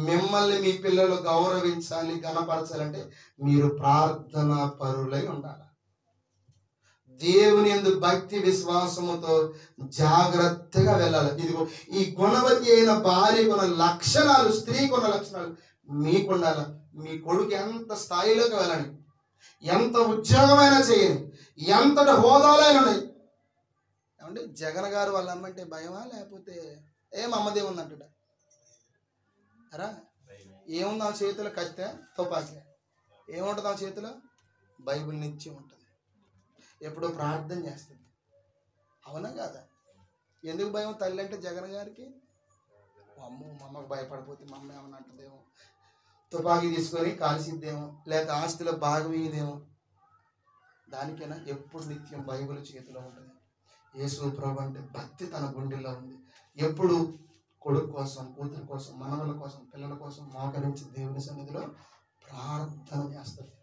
మిమ్మల్ని మీ పిల్లలు గౌరవించాలి, గణపరచాలంటే మీరు ప్రార్థన పరులై ఉండాలి. దేవుని యందు భక్తి విశ్వాసముతో జాగ్రత్తగా వెళ్ళాలి. ఇదిగో ఈ గుణవతి అయిన భార్యకున్న లక్షణాలు, స్త్రీకున్న లక్షణాలు మీకుండాలి. మీ కొడుకు ఎంత స్థాయిలోకి వెళ్ళండి, ఎంత ఉద్యోగమైనా చేయని, ఎంతటి హోదాలైనా ఉన్నాయి. ఏమంటే జగన్ గారు వాళ్ళ అమ్మంటే భయమా, లేకపోతే అమ్మదేముందంట అరా? ఏముంది ఆ చేతిలో? కత్తే, తుపాకీ. ఏముంటుంది ఆ చేతిలో? బైబిల్ నుంచి ఉంటుంది. ఎప్పుడో ప్రార్థన చేస్తుంది. అవునా కాదా? ఎందుకు భయం? తల్లి అంటే జగన్ గారికి అమ్మ, మా అమ్మకు భయపడిపోతే మా అమ్మ ఏమన్నా అంటుందేమో, తుపాకీ తీసుకొని కాల్చిద్దేమో, లేక ఆస్తిలో భాగం ఇదేమో. దానికైనా ఎప్పుడు నిత్యం బైబిల్ చేతిలో ఉంటుంది. యేసు ప్రభు అంటే భక్తి తన గుండెల్లో ఉంది. ఎప్పుడు కొడుకు కోసం, కూతురు కోసం, మనవల కోసం, పిల్లల కోసం మోకరించి దేవుని సన్నిధిలో ప్రార్థన చేస్తుంది.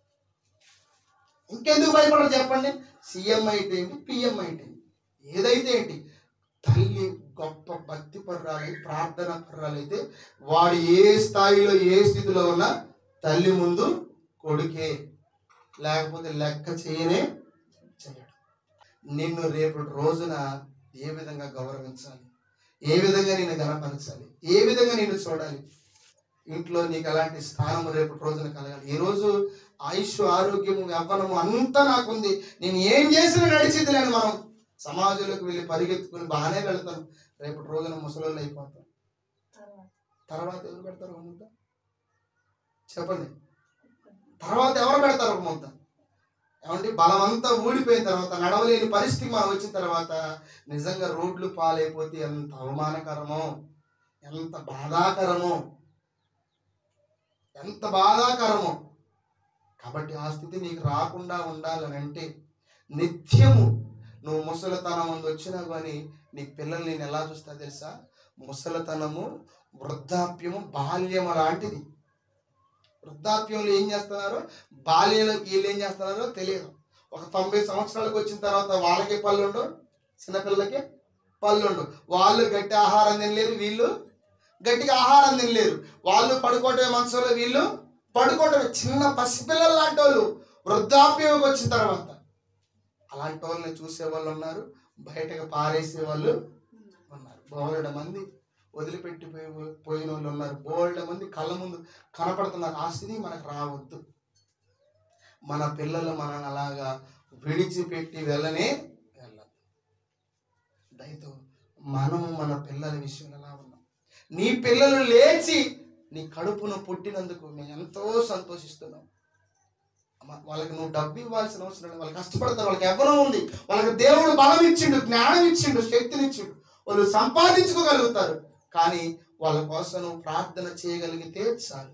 ఇంకెందుకు భయపడరు చెప్పండి? సీఎం అయితే ఏంటి, పిఎం అయితే ఏంటి, ఏదైతే ఏంటి, తల్లి గొప్ప భక్తి పర్రాలి, ప్రార్థన పర్రాలి అయితే వాడు ఏ స్థాయిలో ఏ స్థితిలో ఉన్నా తల్లి ముందు కొడుకే, లేకపోతే లెక్క చేయనే చేయడు. నిన్ను రేపటి రోజున ఏ విధంగా గౌరవించాలి, ఏ విధంగా నిన్ను గణపరచాలి, ఏ విధంగా నిన్ను చూడాలి, ఇంట్లో నీకు అలాంటి స్థానం రేపటి రోజున కలగాలి. ఈరోజు ఆయుష్, ఆరోగ్యము, యవ్వనము అంతా నాకుంది, నేను ఏం చేసినా నడిచింది లేని మనం సమాజంలోకి వెళ్ళి పరిగెత్తుకుని బాగానే వెళ్తాను. రేపటి రోజున ముసలోళ్ళు అయిపోతాం. తర్వాత ఎవరు పెడతారు ఒక ముద్ద? చెప్పండి. తర్వాత ఎవరు పెడతారు ఒక ముద్ద? ఏమంటే బలమంతా ఊడిపోయిన తర్వాత, నడవలేని పరిస్థితి మనం వచ్చిన తర్వాత నిజంగా రోడ్లు పాలైపోతే ఎంత అవమానకరమో, ఎంత బాధాకరమో, ఎంత బాధాకరమో. కాబట్టి ఆ స్థితి నీకు రాకుండా ఉండాలని అంటే నిత్యము నువ్వు ముసలితనం ముందు వచ్చినా కానీ నీ పిల్లలు నేను ఎలా చూస్తా తెలుసా? ముసలితనము, వృద్ధాప్యము, బాల్యము లాంటిది. వృద్ధాప్యంలో ఏం చేస్తున్నారు, బాల్యంలో వీళ్ళు ఏం చేస్తున్నారో తెలియదు. ఒక 90 సంవత్సరాలకు వచ్చిన తర్వాత వాళ్ళకి పళ్ళుండు, చిన్నపిల్లలకి పళ్ళుండు. వాళ్ళు గట్టి ఆహారం తినలేరు, వీళ్ళు గట్టిగా ఆహారం తినలేరు. వాళ్ళు పడుకోవటమే మనసులో, వీళ్ళు పడుకోవటమే. చిన్న పసిపిల్లలు లాంటి వాళ్ళు వృద్ధాప్యంకి వచ్చిన తర్వాత అలాంటి వాళ్ళని చూసేవాళ్ళు ఉన్నారు, బయటకు పారేసే వాళ్ళు ఉన్నారు. బోలెడు మంది పోయిన వాళ్ళు ఉన్నారు, బోలెడు మంది కళ్ళ ముందు కనపడుతున్నారు. ఆ స్థితి మనకు రావద్దు. మన పిల్లలు మనల్ని అలాగా విడిచిపెట్టి వెళ్ళనే వెళ్ళదు. దయతో మనము మన పిల్లల విషయంలో ఎలా ఉన్నాం? నీ పిల్లలు లేచి నీ కడుపును పుట్టినందుకు మేము ఎంతో సంతోషిస్తున్నాం. వాళ్ళకి నువ్వు డబ్బు ఇవ్వాల్సిన అవసరం లేదు. వాళ్ళు కష్టపడతారు, వాళ్ళకి యవ్వనం ఉంది, వాళ్ళకి దేవుడు బలం ఇచ్చిండు, జ్ఞానం ఇచ్చిండు, శక్తినిచ్చిండు, వాళ్ళు సంపాదించుకోగలుగుతారు. కానీ వాళ్ళ కోసం నువ్వు ప్రార్థన చేయగలిగితే చాలు.